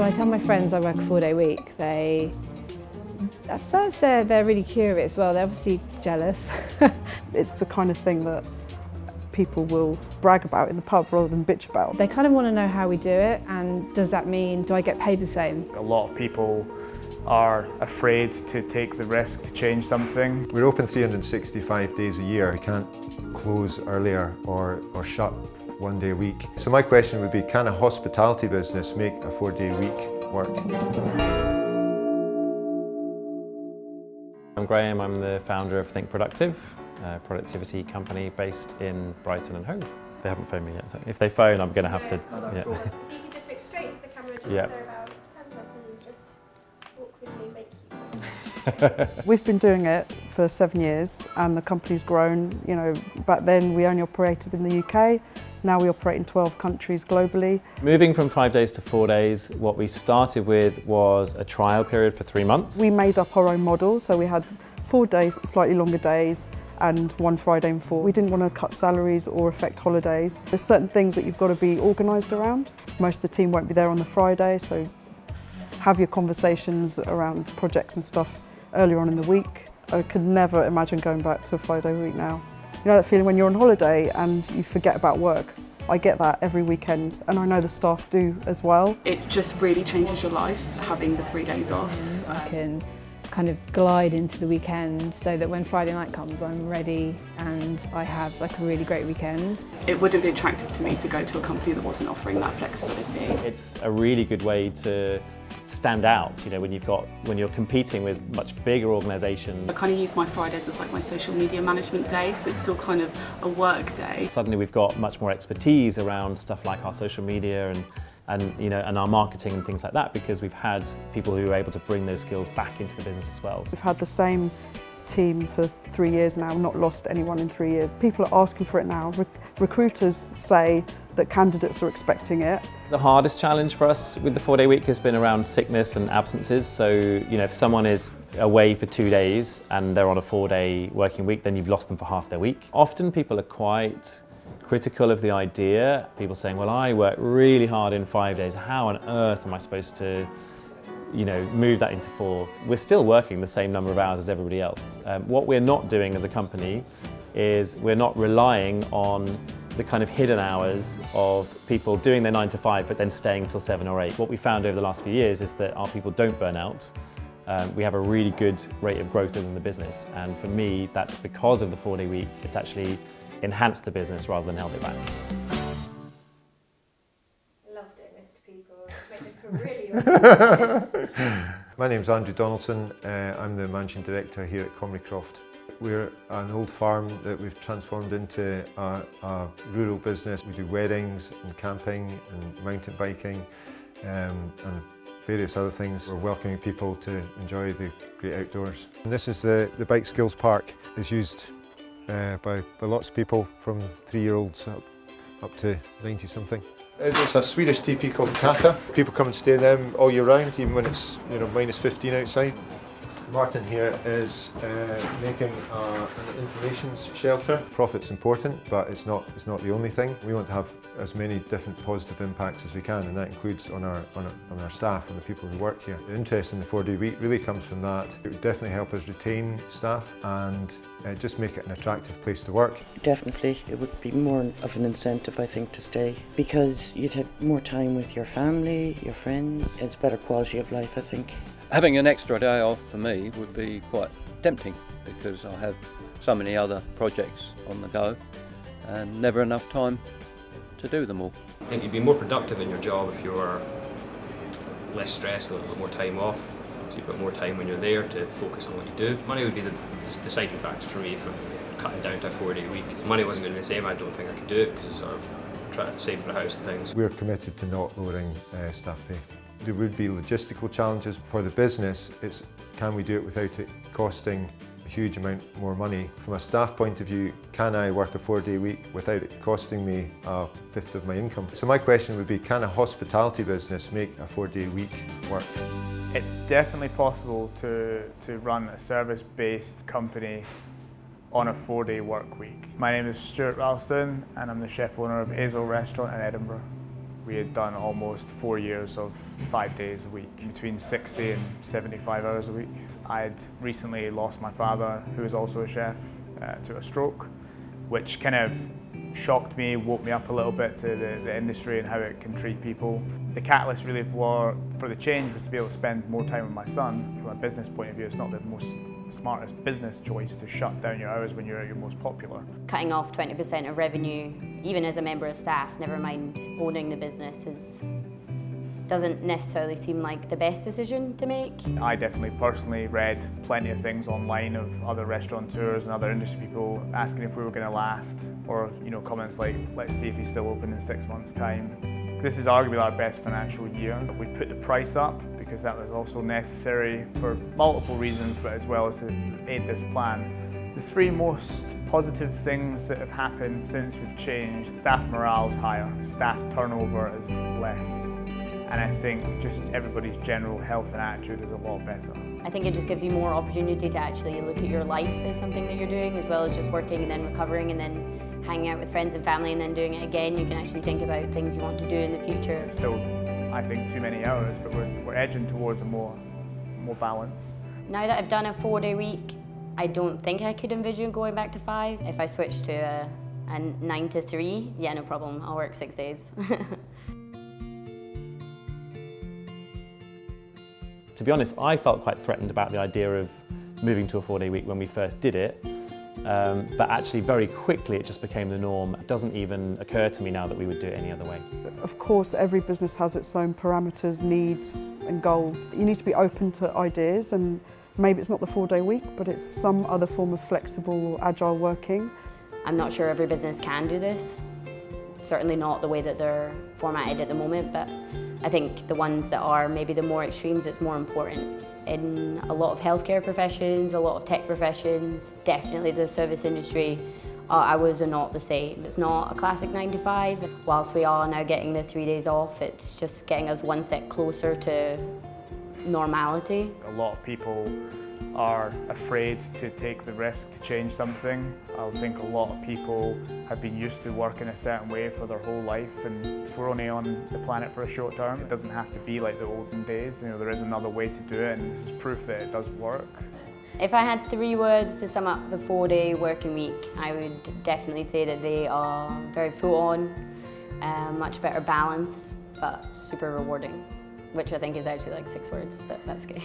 When I tell my friends I work a 4-day week, at first they're really curious. Well, they're obviously jealous. It's the kind of thing that people will brag about in the pub rather than bitch about. They kind of want to know how we do it, and does that mean, do I get paid the same? A lot of people are afraid to take the risk to change something. We're open 365 days a year. We can't close earlier or shut 1 day a week. So my question would be, can a hospitality business make a 4-day week work? I'm Graham, I'm the founder of Think Productive, a productivity company based in Brighton and Hove. They haven't phoned me yet, so if they phone I'm going to have to... Yeah. If you can just look straight into the camera, just yeah. throw about 10 seconds, just awkwardly make you. We've been doing it for 7 years and the company's grown. You know, back then we only operated in the UK, now we operate in 12 countries globally. Moving from 5 days to 4 days, what we started with was a trial period for 3 months. We made up our own model, so we had 4 days, slightly longer days, and 1 Friday and 4. We didn't want to cut salaries or affect holidays. There's certain things that you've got to be organised around. Most of the team won't be there on the Friday, so have your conversations around projects and stuff earlier on in the week. I could never imagine going back to a 5-day week now. You know that feeling when you're on holiday and you forget about work? I get that every weekend, and I know the staff do as well. It just really changes your life, having the 3 days off. I can kind of glide into the weekend so that when Friday night comes I'm ready and I have like a really great weekend. It wouldn't be attractive to me to go to a company that wasn't offering that flexibility. It's a really good way to stand out, you know, when you're competing with much bigger organisations. I kind of use my Fridays as like my social media management day, so it's still kind of a work day. Suddenly we've got much more expertise around stuff like our social media and our marketing and things like that, because we've had people who are able to bring those skills back into the business as well. We've had the same team for 3 years now, not lost anyone in 3 years. People are asking for it now. Recruiters say that candidates are expecting it. The hardest challenge for us with the 4-day week has been around sickness and absences. So, you know, if someone is away for 2 days and they're on a 4-day working week, then you've lost them for half their week. Often people are quite critical of the idea. People saying, well, I work really hard in 5 days. How on earth am I supposed to, you know, move that into 4? We're still working the same number of hours as everybody else. What we're not doing as a company is we're not relying on the kind of hidden hours of people doing their 9 to 5 but then staying until 7 or 8. What we found over the last few years is that our people don't burn out. We have a really good rate of growth within the business, and for me that's because of the 4-day week. It's actually enhanced the business rather than held it back. Love doing this to people, just make them feel really My name's Andrew Donaldson. I'm the Managing Director here at Comrie Croft. We're an old farm that we've transformed into a rural business. We do weddings and camping and mountain biking and various other things. We're welcoming people to enjoy the great outdoors. And this is the Bike Skills Park. It's used by lots of people, from 3-year-olds up to 90-something. It's a Swedish TP called Kata. People come and stay in them all year round, even when it's minus 15 outside. Martin here is making an information shelter. Profit's important, but it's not the only thing. We want to have as many different positive impacts as we can, and that includes on our staff and the people who work here. The interest in the 4-day week really comes from that. It would definitely help us retain staff and just make it an attractive place to work. Definitely, it would be more of an incentive, I think, to stay, because you'd have more time with your family, your friends. It's better quality of life, I think. Having an extra day off for me would be quite tempting, because I have so many other projects on the go and never enough time to do them all. I think you'd be more productive in your job if you were less stressed, a little bit more time off, so you've got more time when you're there to focus on what you do. Money would be the deciding factor for me for cutting down to a 4-day week. If money wasn't going to be the same, I don't think I could do it, because it's sort of trying to save for the house and things. We're committed to not lowering staff pay. There would be logistical challenges for the business. It's can we do it without it costing a huge amount more money? From a staff point of view, can I work a 4-day week without it costing me a fifth of my income? So my question would be, can a hospitality business make a 4-day week work? It's definitely possible to run a service-based company on a 4-day work week. My name is Stuart Ralston and I'm the chef owner of Aizle restaurant in Edinburgh. We had done almost 4 years of 5 days a week, between 60 and 75 hours a week. I had recently lost my father, who was also a chef, to a stroke, which kind of shocked me, woke me up a little bit to the industry and how it can treat people. The catalyst really for the change was to be able to spend more time with my son. From a business point of view, it's not the most smartest business choice to shut down your hours when you're at your most popular. Cutting off 20% of revenue, even as a member of staff, never mind owning the business, doesn't necessarily seem like the best decision to make. I definitely personally read plenty of things online of other restaurateurs and other industry people asking if we were going to last, or comments like, let's see if he's still open in 6 months' time. This is arguably our best financial year. We put the price up because that was also necessary for multiple reasons, but as well as to aid this plan. The three most positive things that have happened since we've changed: staff morale is higher, staff turnover is less, and I think just everybody's general health and attitude is a lot better. I think it just gives you more opportunity to actually look at your life as something that you're doing, as well as just working and then recovering and then hanging out with friends and family and then doing it again. You can actually think about things you want to do in the future. It's still, I think, too many hours, but we're edging towards a more balance. Now that I've done a 4-day week, I don't think I could envision going back to 5. If I switched to a 9 to 3, yeah, no problem, I'll work 6 days. To be honest, I felt quite threatened about the idea of moving to a 4-day week when we first did it, but actually very quickly it just became the norm. It doesn't even occur to me now that we would do it any other way. Of course, every business has its own parameters, needs and goals. You need to be open to ideas, and maybe it's not the 4-day week, but it's some other form of flexible, agile working. I'm not sure every business can do this. Certainly not the way that they're formatted at the moment, but I think the ones that are maybe the more extremes, it's more important. In a lot of healthcare professions, a lot of tech professions, definitely the service industry, hours are not the same. It's not a classic 9 to 5. Whilst we are now getting the 3 days off, it's just getting us one step closer to normality. A lot of people are afraid to take the risk to change something. I think a lot of people have been used to working a certain way for their whole life, and if we're only on the planet for a short term, it doesn't have to be like the olden days. There is another way to do it, and this is proof that it does work. If I had 3 words to sum up the 4-day working week, I would definitely say that they are very full on, much better balanced, but super rewarding, which I think is actually like 6 words, but that's okay.